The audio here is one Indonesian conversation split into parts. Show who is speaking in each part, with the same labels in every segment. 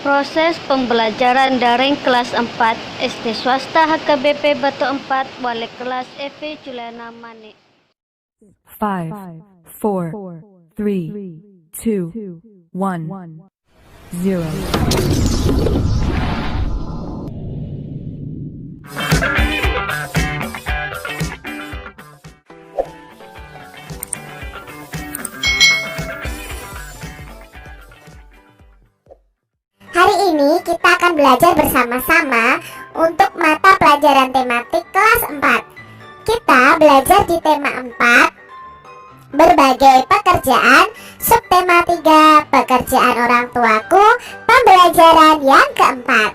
Speaker 1: Proses pembelajaran daring kelas 4 SD swasta HKBP Batu 4 wali kelas Evi Juliana Mani.
Speaker 2: 5, 4, 3, 2, 1, 0.
Speaker 3: Hari ini kita akan belajar bersama-sama untuk mata pelajaran tematik kelas 4. Kita belajar di tema 4, berbagai pekerjaan, subtema 3, pekerjaan orang tuaku, pembelajaran yang keempat.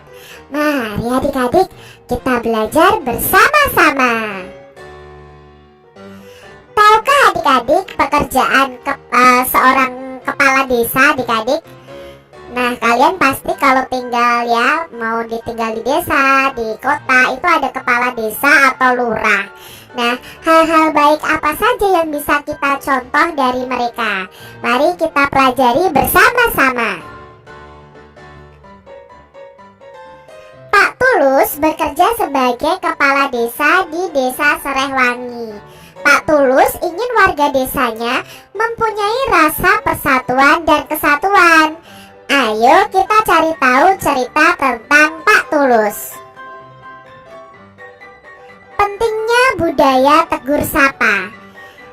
Speaker 3: Mari adik-adik kita belajar bersama-sama. Tahukah adik-adik pekerjaan seorang kepala desa adik-adik? Nah, kalian pasti kalau tinggal mau ditinggal di desa, di kota, itu ada kepala desa atau lurah. Nah, hal-hal baik apa saja yang bisa kita contoh dari mereka? Mari kita pelajari bersama-sama. Pak Tulus bekerja sebagai kepala desa di Desa Serehwangi. Pak Tulus ingin warga desanya mempunyai rasa persatuan dan kesatuan. Ayo kita cari tahu cerita tentang Pak Tulus. Pentingnya budaya tegur sapa.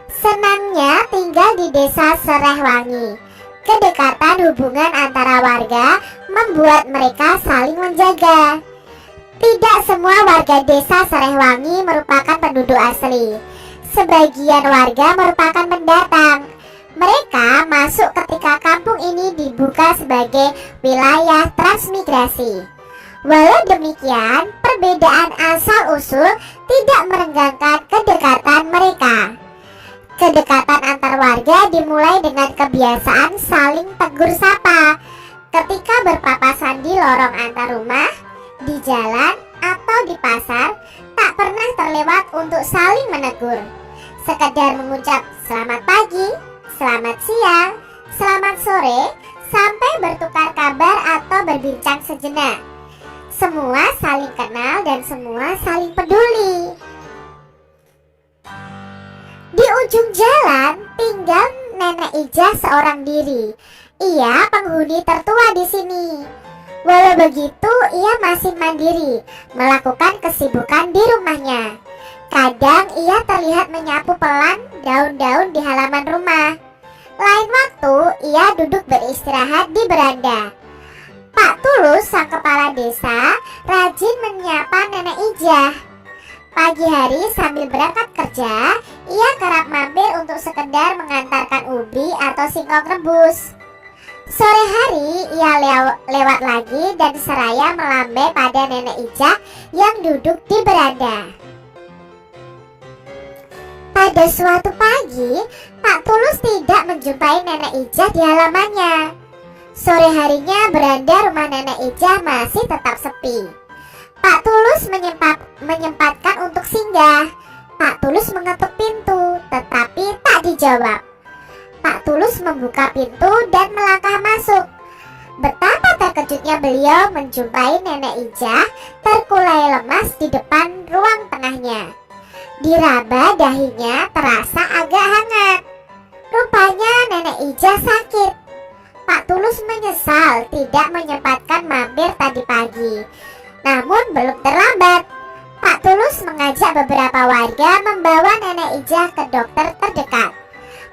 Speaker 3: Senangnya tinggal di Desa Serehwangi. Kedekatan hubungan antara warga membuat mereka saling menjaga. Tidak semua warga Desa Serehwangi merupakan penduduk asli. Sebagian warga merupakan pendatang. Mereka masuk ketika kampung ini dibuka sebagai wilayah transmigrasi. Walau demikian, perbedaan asal-usul tidak merenggangkan kedekatan mereka. Kedekatan antar warga dimulai dengan kebiasaan saling tegur sapa. Ketika berpapasan di lorong antar rumah, di jalan, atau di pasar, tak pernah terlewat untuk saling menegur. Sekedar mengucap selamat pagi, selamat siang, selamat sore, sampai bertukar kabar atau berbincang sejenak. Semua saling kenal dan semua saling peduli. Di ujung jalan tinggal Nenek Ijah seorang diri. Ia penghuni tertua di sini. Walau begitu, ia masih mandiri, melakukan kesibukan di rumahnya. Kadang ia terlihat menyapu pelan daun-daun di halaman rumah. Lain waktu, ia duduk beristirahat di beranda. Pak Tulus, sang kepala desa, rajin menyapa Nenek Ijah. Pagi hari sambil berangkat kerja, ia kerap mampir untuk sekedar mengantarkan ubi atau singkong rebus. Sore hari, ia lewat lagi dan seraya melambai pada Nenek Ijah yang duduk di beranda. Pada suatu pagi, Pak Tulus tidak menjumpai Nenek Ijah di halamannya. Sore harinya beranda rumah Nenek Ijah masih tetap sepi. Pak Tulus menyempatkan untuk singgah. Pak Tulus mengetuk pintu, tetapi tak dijawab. Pak Tulus membuka pintu dan melangkah masuk. Betapa terkejutnya beliau menjumpai Nenek Ijah terkulai lemas di depan ruang tengahnya. Diraba dahinya terasa agak hangat. Rupanya Nenek Ijah sakit. Pak Tulus menyesal tidak menyempatkan mampir tadi pagi. Namun belum terlambat. Pak Tulus mengajak beberapa warga membawa Nenek Ijah ke dokter terdekat.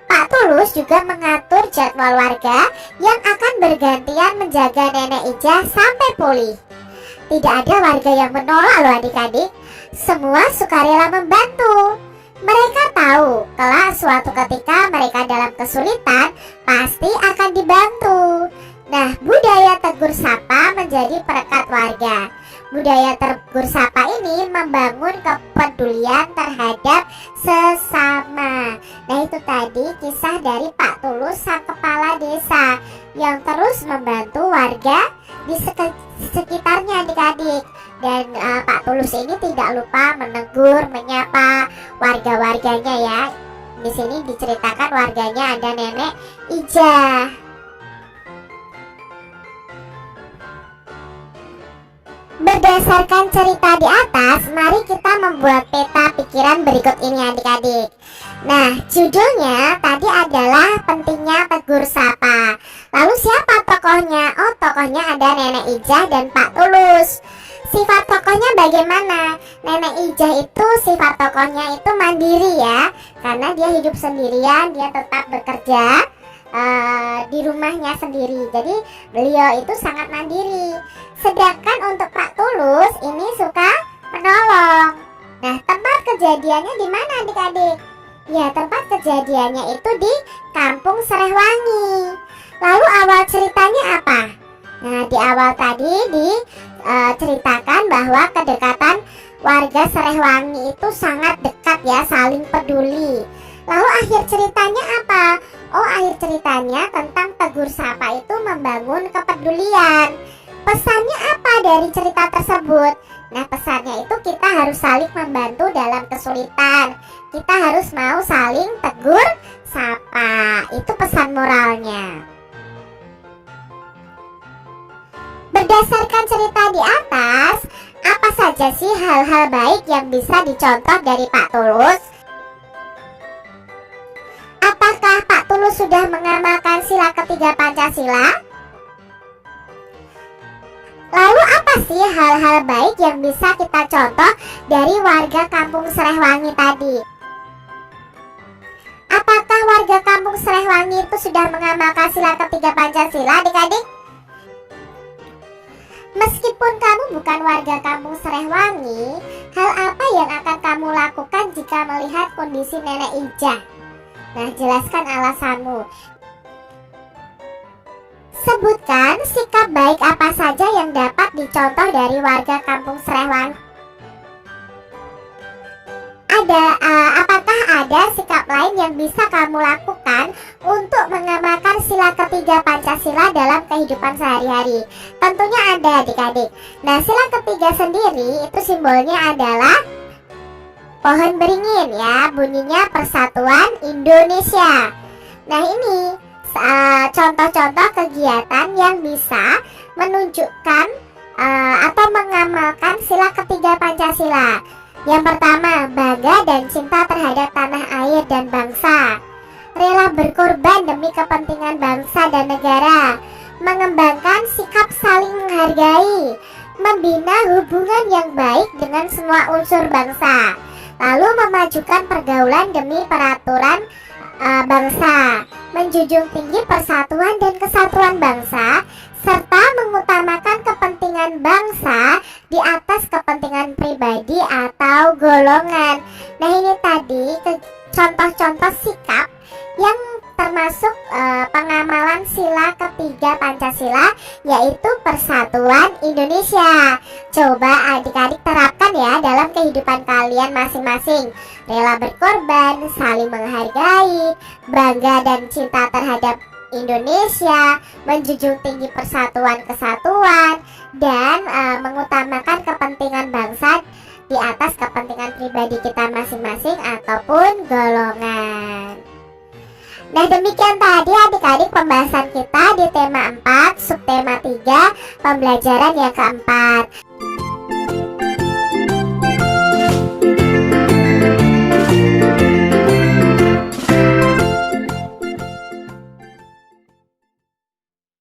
Speaker 3: Pak Tulus juga mengatur jadwal warga yang akan bergantian menjaga Nenek Ijah sampai pulih. Tidak ada warga yang menolak loh adik-adik. Semua sukarela membantu. Mereka tahu kalau suatu ketika mereka dalam kesulitan pasti akan dibantu. Nah, budaya tegur sapa menjadi perekat warga. Budaya tegur sapa ini membangun kepedulian terhadap sesama. Nah, itu tadi kisah dari Pak Tulus, sang kepala desa, yang terus membantu warga di sekitarnya adik-adik. Dan Pak Tulus ini tidak lupa menegur, menyapa warga-warganya ya. Di sini diceritakan warganya ada Nenek Ijah. Berdasarkan cerita di atas, mari kita membuat peta pikiran berikut ini adik-adik. Nah, judulnya tadi adalah pentingnya tegur sapa. Lalu siapa tokohnya? Oh, tokohnya ada Nenek Ijah dan Pak Tulus. Sifat tokohnya bagaimana? Nenek Ijah itu sifat tokohnya itu mandiri ya, karena dia hidup sendirian, dia tetap bekerja di rumahnya sendiri. Jadi beliau itu sangat mandiri. Sedangkan untuk Pak Tulus ini suka menolong. Nah, tempat kejadiannya di mana adik-adik? Ya, tempat kejadiannya itu di Kampung Serehwangi. Lalu awal ceritanya apa? Nah, di awal tadi diceritakan bahwa kedekatan warga Serehwangi itu sangat dekat ya, saling peduli. Lalu akhir ceritanya apa? Oh, akhir ceritanya tentang tegur sapa itu membangun kepedulian. Pesannya apa dari cerita tersebut? Nah, pesannya itu kita harus saling membantu dalam kesulitan. Kita harus mau saling tegur sapa. Itu pesan moralnya. Berdasarkan cerita di atas, apa saja sih hal-hal baik yang bisa dicontoh dari Pak Tulus? Apakah Pak Tulus sudah mengamalkan sila ketiga Pancasila? Lalu apa sih hal-hal baik yang bisa kita contoh dari warga Kampung Serehwangi tadi? Apakah warga Kampung Serehwangi itu sudah mengamalkan sila ketiga Pancasila, adik-adik? Meskipun kamu bukan warga Kampung Serehwangi, hal apa yang akan kamu lakukan jika melihat kondisi Nenek Ijah? Nah, jelaskan alasanmu. Sebutkan sikap baik apa saja yang dapat dicontoh dari warga Kampung Serehwangi. Apakah ada sikap lain yang bisa kamu lakukan untuk mengamalkan sila ketiga Pancasila dalam kehidupan sehari-hari? Tentunya ada adik-adik. Nah, sila ketiga sendiri itu simbolnya adalah pohon beringin ya, bunyinya Persatuan Indonesia. Nah, ini contoh-contoh kegiatan yang bisa menunjukkan atau mengamalkan sila ketiga Pancasila. Yang pertama, bangga dan cinta terhadap tanah air dan bangsa, rela berkorban demi kepentingan bangsa dan negara, mengembangkan sikap saling menghargai, membina hubungan yang baik dengan semua unsur bangsa, lalu memajukan pergaulan demi peraturan bangsa, menjunjung tinggi persatuan dan kesatuan bangsa, serta mengutamakan kepentingan bangsa di atas kepentingan pribadi atau golongan. Nah, ini tadi contoh-contoh sikap yang termasuk pengamalan sila ketiga Pancasila, yaitu Persatuan Indonesia. Coba adik-adik terapkan ya dalam kehidupan kalian masing-masing. Rela berkorban, saling menghargai, bangga dan cinta terhadap Indonesia, menjunjung tinggi persatuan kesatuan, dan mengutamakan kepentingan bangsa di atas kepentingan pribadi kita masing-masing ataupun golongan. Nah, demikian tadi adik-adik pembahasan kita di tema 4, subtema 3, pembelajaran yang keempat.